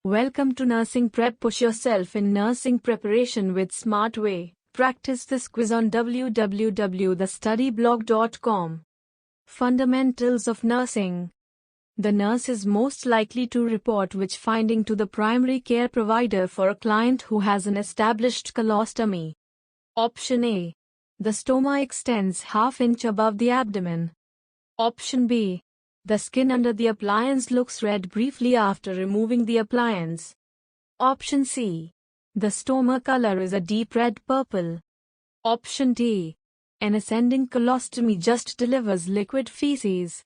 Welcome to Nursing Prep. Push yourself in nursing preparation with smart way. Practice this quiz on www.thestudyblog.com. Fundamentals of nursing. The nurse is most likely to report which finding to the primary care provider for a client who has an established colostomy? Option A. The stoma extends ½ inch above the abdomen. Option B. The skin under the appliance looks red briefly after removing the appliance. Option C. The stoma color is a deep red purple. Option D. An ascending colostomy just delivers liquid feces.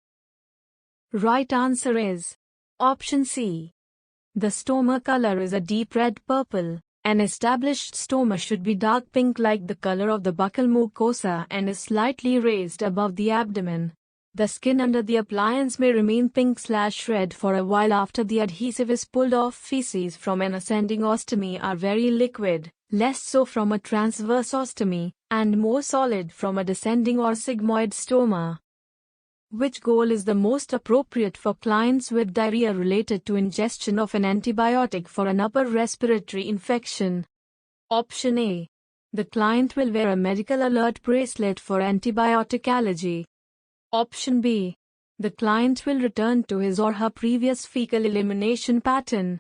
Right answer is Option C. The stoma color is a deep red purple. An established stoma should be dark pink like the color of the buccal mucosa and is slightly raised above the abdomen. The skin under the appliance may remain pink/red for a while after the adhesive is pulled off. Feces from an ascending ostomy are very liquid, less so from a transverse ostomy, and more solid from a descending or sigmoid stoma. Which goal is the most appropriate for clients with diarrhea related to ingestion of an antibiotic for an upper respiratory infection? Option A. The client will wear a medical alert bracelet for antibiotic allergy. Option B. The client will return to his or her previous fecal elimination pattern.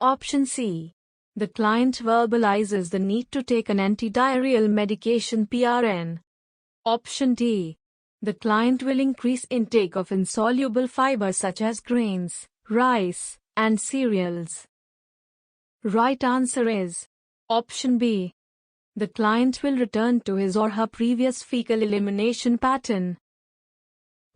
Option C. The client verbalizes the need to take an antidiarrheal medication PRN. Option D. The client will increase intake of insoluble fibers such as grains, rice, and cereals. Right answer is Option B. The client will return to his or her previous fecal elimination pattern.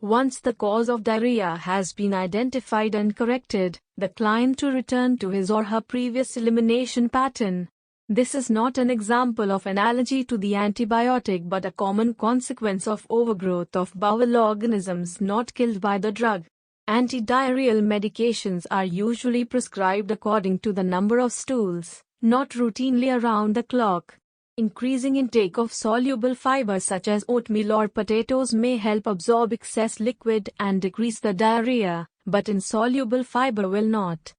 Once the cause of diarrhea has been identified and corrected, the client to return to his or her previous elimination pattern. This is not an example of an allergy to the antibiotic but a common consequence of overgrowth of bowel organisms not killed by the drug. Antidiarrheal medications are usually prescribed according to the number of stools, not routinely around the clock. Increasing intake of soluble fibers such as oatmeal or potatoes may help absorb excess liquid and decrease the diarrhea, but insoluble fiber will not.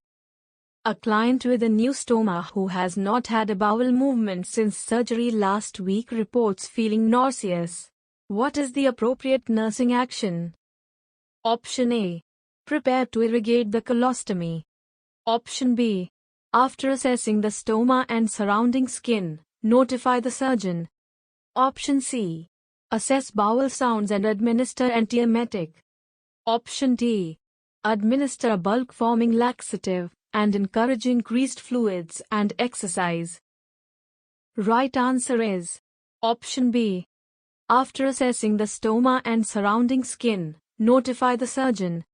A client with a new stoma who has not had a bowel movement since surgery last week reports feeling nauseous. What is the appropriate nursing action? Option A. Prepare to irrigate the colostomy. Option B. After assessing the stoma and surrounding skin, notify the surgeon. Option C. Assess bowel sounds and administer antiemetic. Option D. Administer a bulk-forming laxative and encourage increased fluids and exercise. Right answer is Option B. After assessing the stoma and surrounding skin, notify the surgeon.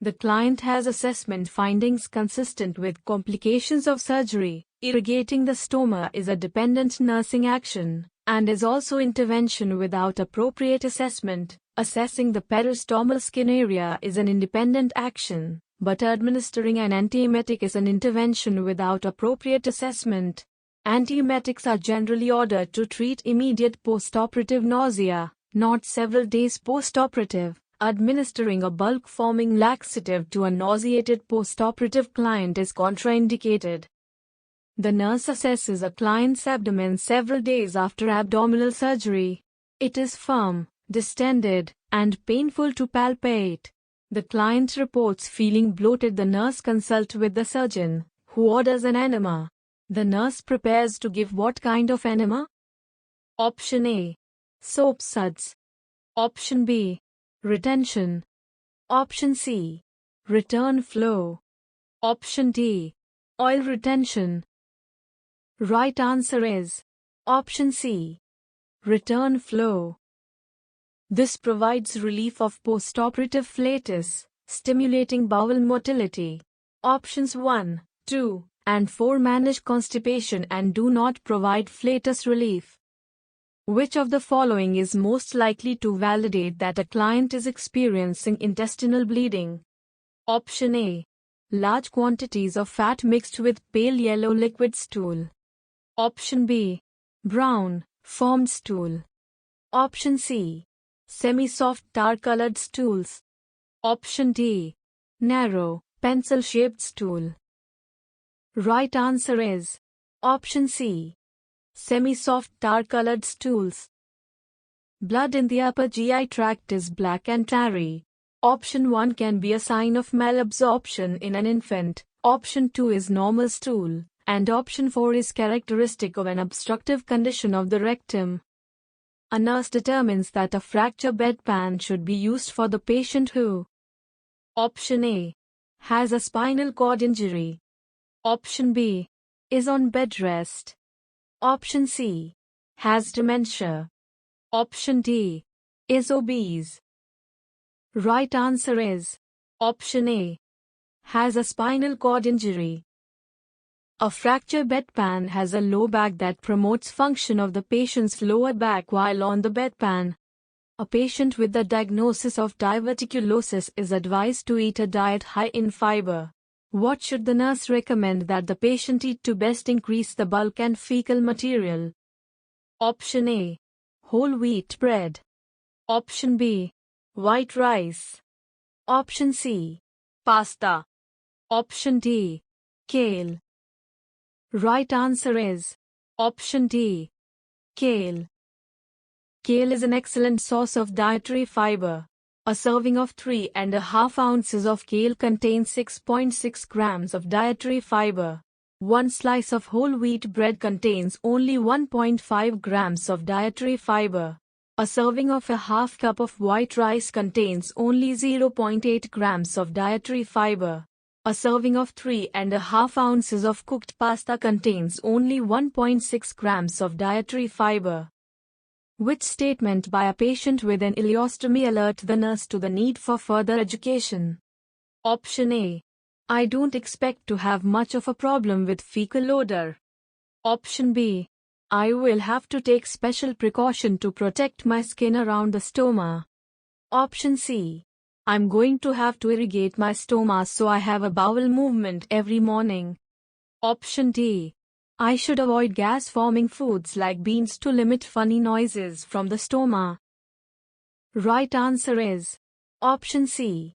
The client has assessment findings consistent with complications of surgery. Irrigating the stoma is a dependent nursing action, and is also intervention without appropriate assessment. Assessing the peristomal skin area is an independent action, but administering an antiemetic is an intervention without appropriate assessment. Antiemetics are generally ordered to treat immediate postoperative nausea, not several days postoperative. Administering a bulk-forming laxative to a nauseated postoperative client is contraindicated. The nurse assesses a client's abdomen several days after abdominal surgery. It is firm, distended, and painful to palpate. The client reports feeling bloated. The nurse consults with the surgeon, who orders an enema. The nurse prepares to give what kind of enema? Option A. Soap suds. Option B. Retention. Option C. Return flow. Option D. Oil retention. Right answer is Option C. Return flow. This provides relief of postoperative flatus, stimulating bowel motility. Options 1, 2, and 4 manage constipation and do not provide flatus relief. Which of the following is most likely to validate that a client is experiencing intestinal bleeding? Option A. Large quantities of fat mixed with pale yellow liquid stool. Option B. Brown, formed stool. Option C. Semi-soft tar-colored stools. Option D. Narrow, pencil-shaped stool. Right answer is option C. Semi-soft tar-colored stools. Blood in the upper GI tract is black and tarry. Option 1 can be a sign of malabsorption in an infant. Option 2 is normal stool. And option 4 is characteristic of an obstructive condition of the rectum. A nurse determines that a fracture bedpan should be used for the patient who: option A, has a spinal cord injury. Option B, is on bed rest. Option C, has dementia. Option D, is obese. Right answer is option A, has a spinal cord injury. A fracture bedpan has a low back that promotes function of the patient's lower back while on the bedpan. A patient with the diagnosis of diverticulosis is advised to eat a diet high in fiber. What should the nurse recommend that the patient eat to best increase the bulk and fecal material? Option A, whole wheat bread. Option B, white rice. Option C, pasta. Option D, kale. Right answer is option D, kale. Kale is an excellent source of dietary fiber. A serving of 3.5 ounces of kale contains 6.6 grams of dietary fiber. One slice of whole wheat bread contains only 1.5 grams of dietary fiber. A serving of a half cup of white rice contains only 0.8 grams of dietary fiber. A serving of 3.5 ounces of cooked pasta contains only 1.6 grams of dietary fiber. Which statement by a patient with an ileostomy alert the nurse to the need for further education? Option A, I don't expect to have much of a problem with fecal odor. Option B, I will have to take special precaution to protect my skin around the stoma. Option C, I'm going to have to irrigate my stoma so I have a bowel movement every morning. Option D, I should avoid gas-forming foods like beans to limit funny noises from the stoma. Right answer is option C.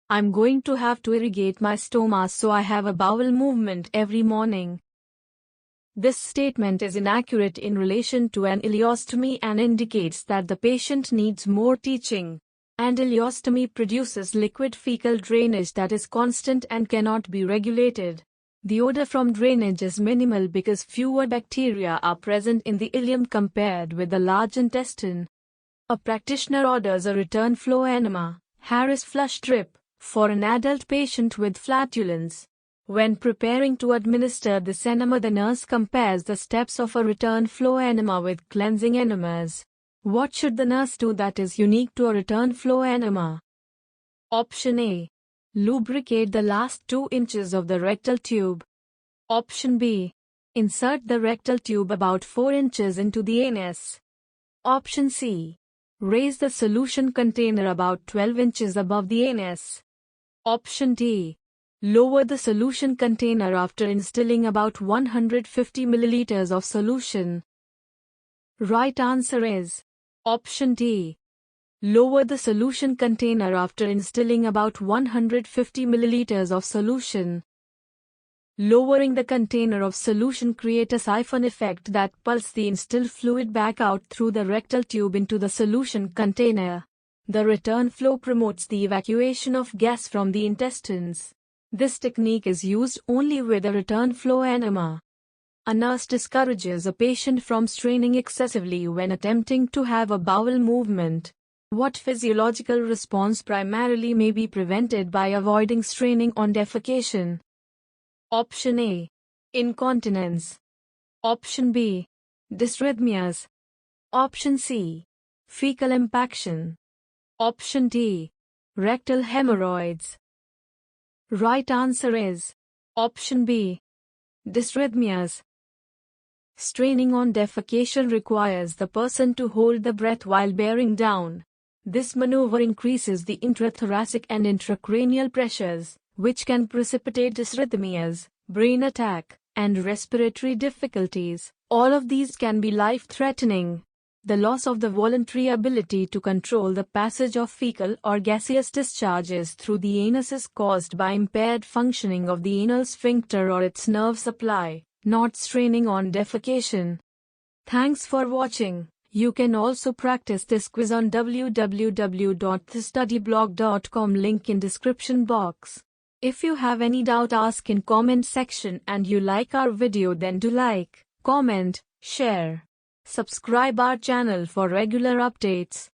I'm going to have to irrigate my stoma so I have a bowel movement every morning. This statement is inaccurate in relation to an ileostomy and indicates that the patient needs more teaching. And ileostomy produces liquid fecal drainage that is constant and cannot be regulated. The odor from drainage is minimal because fewer bacteria are present in the ileum compared with the large intestine. A practitioner orders a return flow enema, Harris flush drip, for an adult patient with flatulence. When preparing to administer this enema, the nurse compares the steps of a return flow enema with cleansing enemas. What should the nurse do that is unique to a return flow enema? Option A, lubricate the last 2 inches of the rectal tube. Option B, insert the rectal tube about 4 inches into the anus. Option C, raise the solution container about 12 inches above the anus. Option D, lower the solution container after instilling about 150 milliliters of solution. Right answer is option D, lower the solution container after instilling about 150 milliliters of solution. Lowering the container of solution creates a siphon effect that pulls the instilled fluid back out through the rectal tube into the solution container. The return flow promotes the evacuation of gas from the intestines. This technique is used only with a return flow enema. A nurse discourages a patient from straining excessively when attempting to have a bowel movement. What physiological response primarily may be prevented by avoiding straining on defecation? Option A, incontinence. Option B, dysrhythmias. Option C, fecal impaction. Option D, rectal hemorrhoids. Right answer is option B, dysrhythmias. Straining on defecation requires the person to hold the breath while bearing down. This maneuver increases the intrathoracic and intracranial pressures, which can precipitate dysrhythmias, brain attack, and respiratory difficulties. All of these can be life-threatening. The loss of the voluntary ability to control the passage of fecal or gaseous discharges through the anus is caused by impaired functioning of the anal sphincter or its nerve supply, not straining on defecation. Thanks for watching. You can also practice this quiz on www.thestudyblog.com, link in description box. If you have any doubt, ask in comment section, and you like our video, then do like, comment, share. Subscribe our channel for regular updates.